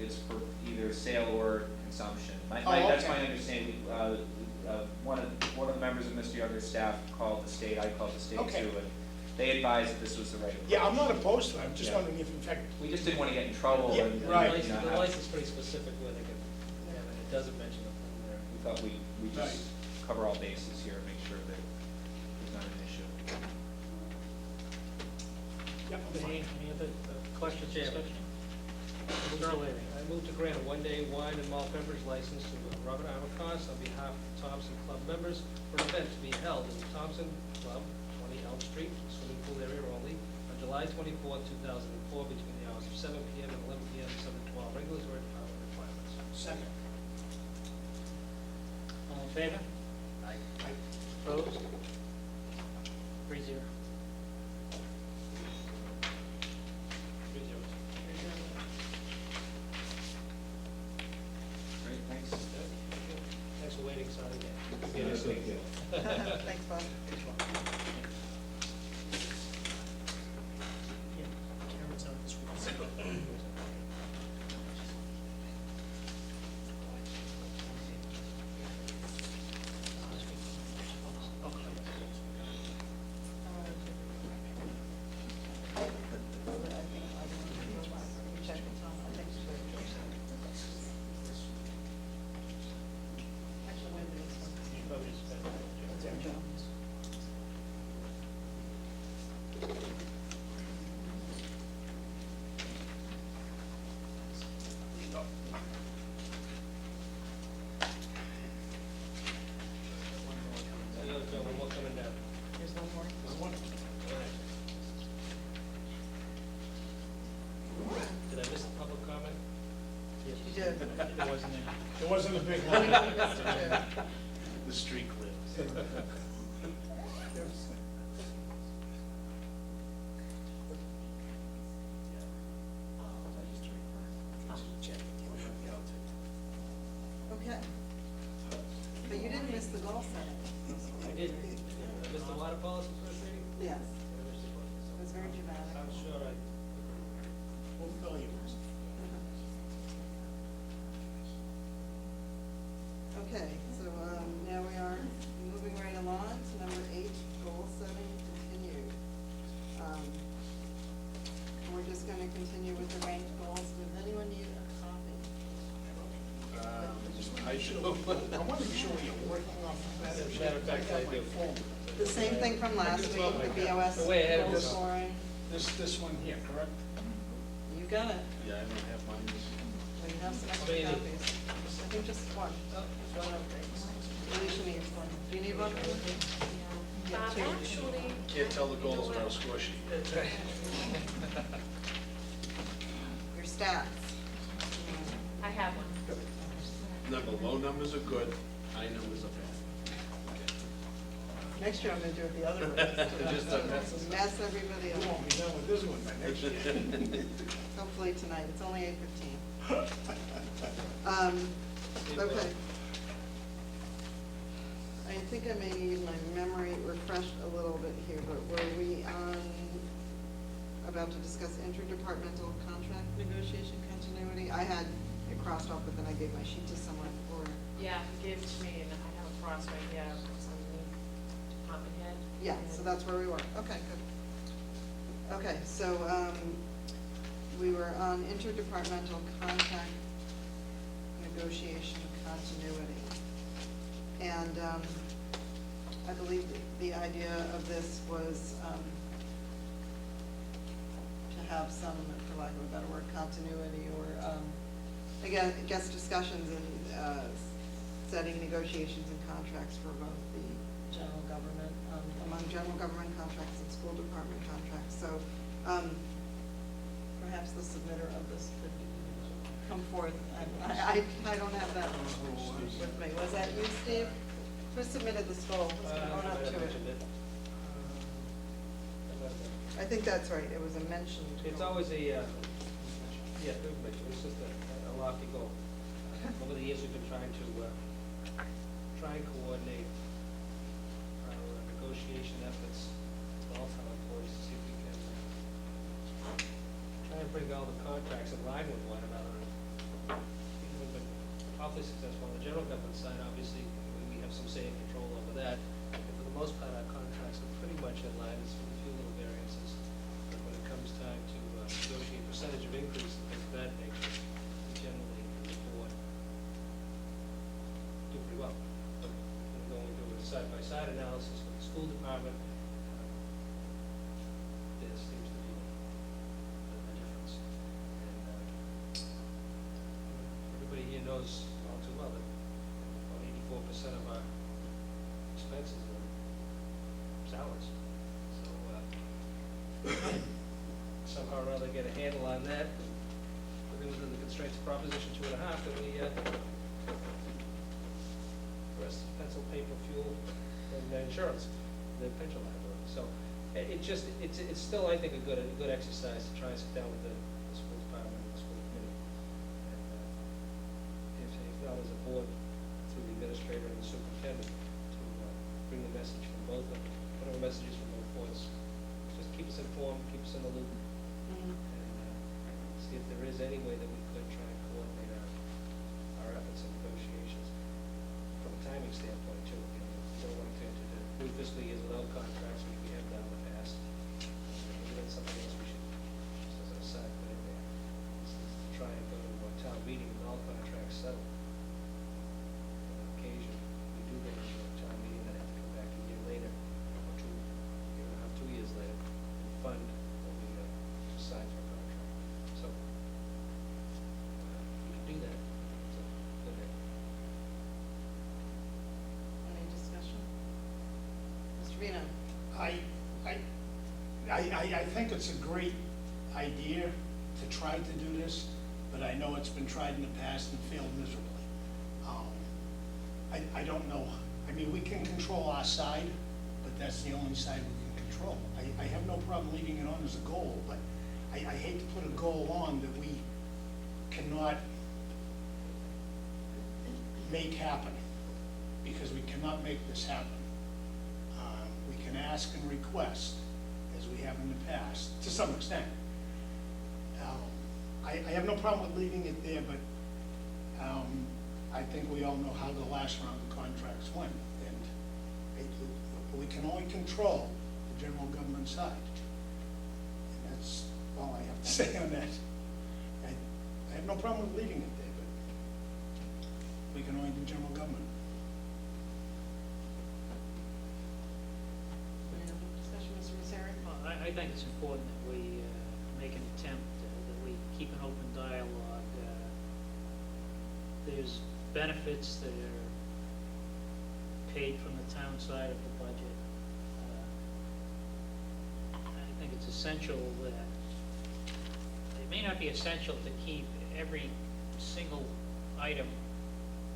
it's for either sale or consumption. That's my understanding. One of the members of Mr. Younger's staff called the state, I called the state Okay. too, and they advised that this was the right approach. Yeah, I'm not opposed to it, I'm just Yeah. wondering if in fact, We just didn't want to get in trouble Yeah, and, right. you know, The have- license is pretty specific where they can, and it doesn't mention the phone there. we thought we Right. just cover all bases here and make sure that there's not an issue. yeah, I'm fine. Any other questions, Chairman. discussion? Mr. O'Leary, I move to grant a one-day wine and malt beverage license to Robert Amacost on behalf of Thompson Club members for an event to be held in the Thompson Club, 20 Elm Street, swimming pool area only, on July 24, 2004, between the hours of 7 p.m. and 11 p.m., subject to all regulatory department requirements. Second. All in favor? I- Opposed? 3-0. 3-0. Great, thanks. Thanks for waiting, sorry. Yes, thank you. Thanks, Bob. Yeah, Karen's out this week. Probably just better. Joe, one more coming down. Here's one more. Did I miss the public comment? You did. It wasn't there. It wasn't a big one. The street clips. Okay. But you didn't miss the goal setting. I did. I missed the water policy first reading? Yes, I missed it. it was very dramatic. I'm sure I. We'll fill you. Okay, so now we are moving right along to number 8, goal setting continued. We're just gonna continue with the ranked goals. Does anyone need a copy? I do. I want to be sure you're working off of that. As a matter of fact, I do. The same thing from last week, the BOS We're way ahead of goal this. scoring. This one here, correct? You got it. Yeah, I don't have mine. Well, you have some How extra many? copies. I think just one. Oh, there's one up there. Alicia needs one. Do you need one? Yeah, two. Actually, Can't tell the goals on our score sheet. That's right. Your stats. I have one. Low numbers are good, high numbers are bad. Next year I'm gonna do it the other way. Just a mess. Mess everybody We up. won't be done with this one by next year. Hopefully tonight, it's only 8:15. Okay. I think I may need my memory refreshed a little bit here, but were we on, about to discuss interdepartmental contract negotiation continuity? I had it crossed off, but then I gave my sheet to someone for, Yeah, he gave it to me, and I have a cross right here, it's on the department head. yeah, so that's where we were. Okay, good. Okay, so, we were on interdepartmental contract negotiation continuity. And, I believe the idea of this was, to have some, for lack of a better word, continuity or, again, guest discussions and, setting negotiations and contracts for both the general government, among general government contracts and school department contracts. So, perhaps the submitter of this could come forth. I don't have that with me. Was that you, Steve? Who submitted the goal? Let's go on up to it. I think that's right. It was a mention. It's always a, yeah, good mention, it's just a lofty goal. Over the years, we've been trying to, try and coordinate our negotiation efforts with all town employees to see if we can try and bring all the contracts in line with one another. awfully successful on the general government side, obviously, we have some say and control over that. And for the most part, our contracts are pretty much in line, there's a few little variances. But when it comes time to negotiate percentage of increase and things of that nature, we generally, the board, do pretty well. But when we do a side-by-side analysis with the school department, there seems to be a difference. And everybody here knows all too well that about 84% of our expenses are salaries. So somehow or other get a handle on that, living within the constraints of Proposition 2.5, that we rest of pencil, paper, fuel, and insurance, the pension liability. So it's still, I think, a good exercise to try and sit down with the school department and the school committee. And if not as a board, through the administrator and the superintendent, to bring the message from both of them, whatever messages from both boards. Just keep us informed, keep us in the loop, and see if there is any way that we could try and coordinate our efforts and negotiations from a timing standpoint too. You know, we don't want to enter into new fiscal years without contracts, which we have done in the past. Maybe that's something else we should, just as an aside, put in there, is to try and go to a town meeting with all contracts settled. On occasion, we do go to a town meeting that have to come back a year later, or year and a half, 2 years later, and fund what we signed for a contract. So, we can do that. So, okay. Any discussion? Mr. Vino? I think it's a great idea to try to do this, but I know it's been tried in the past and failed miserably. I don't know, I mean, we can control our side, but that's the only side we can control. I have no problem leaving it on as a goal, but I hate to put a goal on that we cannot make happen, because we cannot make this happen. We can ask and request, as we have in the past, to some extent. I have no problem with leaving it there, but I think we all know how the last round of contracts went, and we can only control the general government side. And that's all I have to say on that. I have no problem with leaving it there, but we can only do general government. Any other discussion, Mr. Misery? Well, I think it's important that we make an attempt, that we keep an open dialogue. There's benefits that are paid from the town side of the budget. I think it's essential that, it may not be essential to keep every single item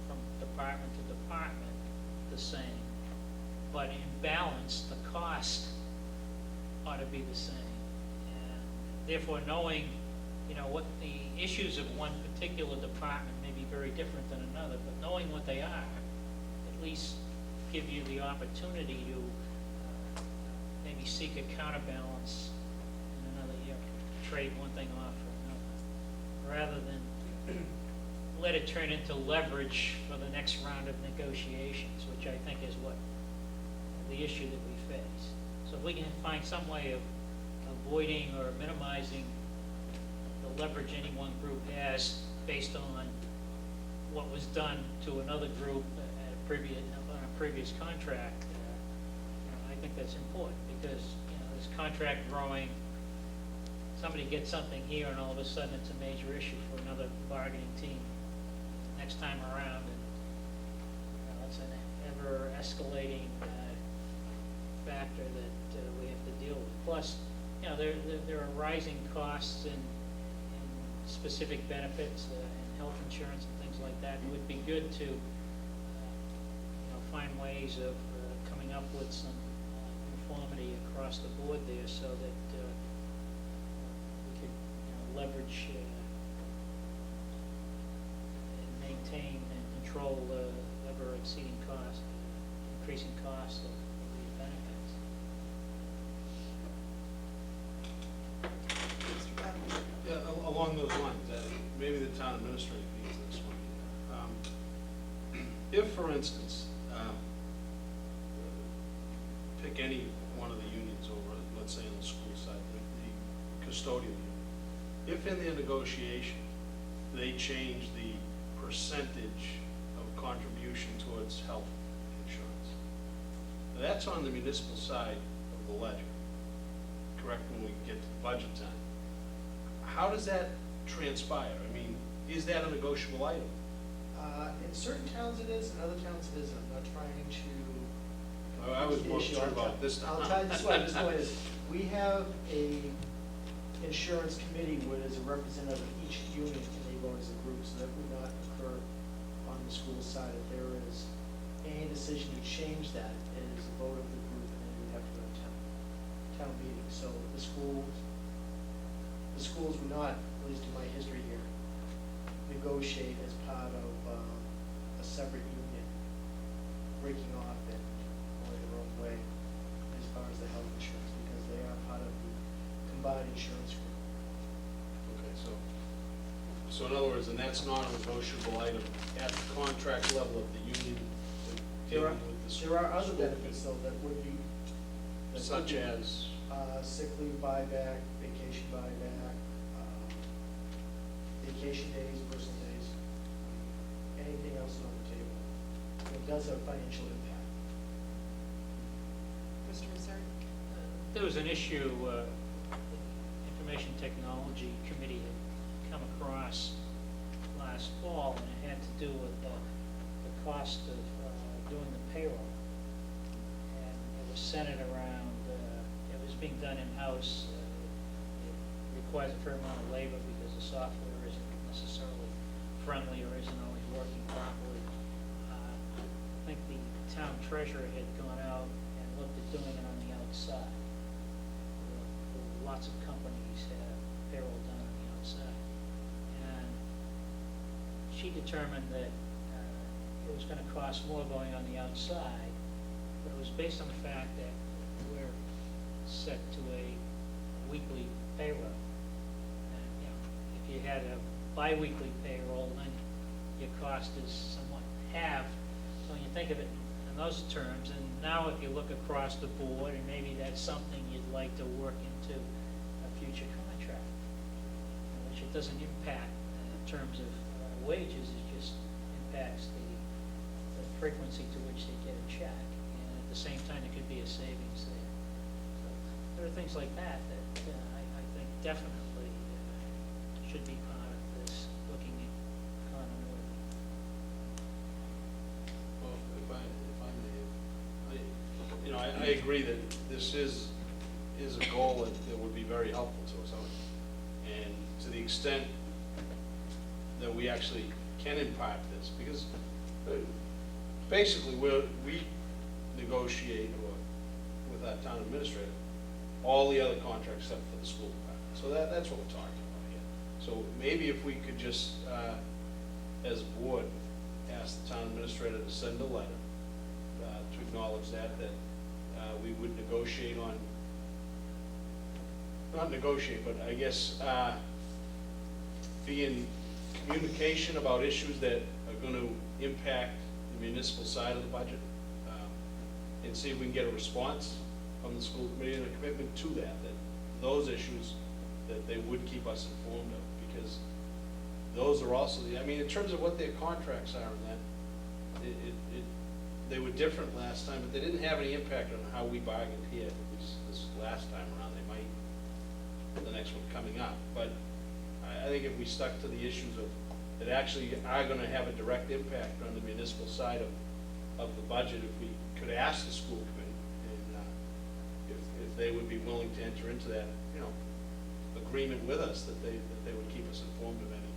from department to department the same, but in balance, the cost ought to be the same. And therefore, knowing, what the issues of one particular department may be very different than another, but knowing what they are, at least give you the opportunity to maybe seek a counterbalance in another year, trade one thing off for another, rather than let it turn into leverage for the next round of negotiations, which I think is what the issue that we face. So if we can find some way of avoiding or minimizing the leverage any one group has based on what was done to another group at a previous contract, I think that's important, because this contract growing, somebody gets something here and all of a sudden it's a major issue for another bargaining team next time around, and it's an ever escalating factor that we have to deal with. Plus, there are rising costs in specific benefits and health insurance and things like that. It would be good to find ways of coming up with some uniformity across the board there, so that we could leverage and maintain and control ever exceeding cost, increasing costs of these benefits. Mr. Bowden? Yeah, along those lines, maybe the town administrator needs this one. If, for instance, pick any one of the unions over, let's say on the school side, the custodial union, if in their negotiation, they change the percentage of contribution towards health insurance, that's on the municipal side of the ledger, correct, when we get to budget time. How does that transpire? I mean, is that a negotiable item? In certain towns it is, in other towns it isn't. I'm not trying to. I was more issue. concerned about this I'll time. tell you this way, we have a insurance committee where there's a representative of each union and they vote as a group, so that would not occur on the school side. If there is any decision to change that, it is a vote of the group and then we have to go to town meeting. So the schools would not, at least in my history here, negotiate as part of a separate union, breaking off and going their own way as far as the health insurance, because they are part of the combined insurance group. Okay, so in other words, and that's not a negotiable item at the contract level of the union There dealing with the school. are other school benefits though that would be. that Such would be, as, sick leave buyback, vacation buyback, vacation days, personal days, anything else on the table. It does have financial impact. Mr. Reserve? There was an issue, the Information Technology Committee had come across last fall, and it had to do with the cost of doing the payroll. And it was centered around, it was being done in-house. It requires a fair amount of labor because the software isn't necessarily friendly or isn't always working properly. I think the town treasurer had gone out and looked at doing it on the outside. Lots of companies have payroll done on the outside. And she determined that it was going to cost more going on the outside, but it was based on the fact that we're set to a weekly payroll. And, you know, if you had a bi-weekly payroll, then your cost is somewhat halved. So when you think of it in those terms, and now if you look across the board, and maybe that's something you'd like to work into a future contract, which it doesn't impact in terms of wages, it just impacts the frequency to which they get a check, and at the same time, there could be a savings there. So there are things like that I think definitely should be part of this, looking at continuity. well, if I may, I agree that this is a goal that would be very helpful to us. And to the extent that we actually can impact this, because basically we negotiate with our town administrator all the other contracts except for the school department. So that's what we're talking about here. So maybe if we could just, as a board, ask the town administrator to send a letter to acknowledge that we would negotiate on, not negotiate, but I guess be in communication about issues that are going to impact the municipal side of the budget, and see if we can get a response from the school committee and a commitment to that those issues, that they would keep us informed of, because those are also I mean, in terms of what their contracts are and that, they were different last time, but they didn't have any impact on how we bargained here, at least this last time around. They might the next one coming up, but I think if we stuck to the issues that actually are going to have a direct impact on the municipal side of the budget, if we could ask the school committee, and if they would be willing to enter into that, agreement with us, that they would keep us informed of any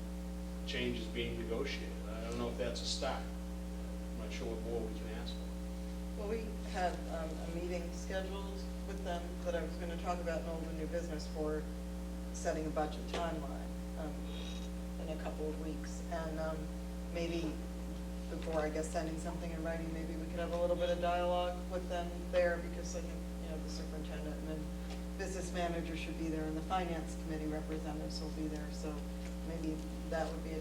changes being negotiated. I don't know if that's a start. I'm not sure what more we can ask for. Well, we had a meeting scheduled with them that I was going to talk about in old and new business for setting a budget timeline in a couple of weeks. And maybe before, I guess, sending something in writing, maybe we could have a little bit of dialogue with them there, because I think, the superintendent and then business manager should be there, and the finance committee representatives will be there. So maybe that would be a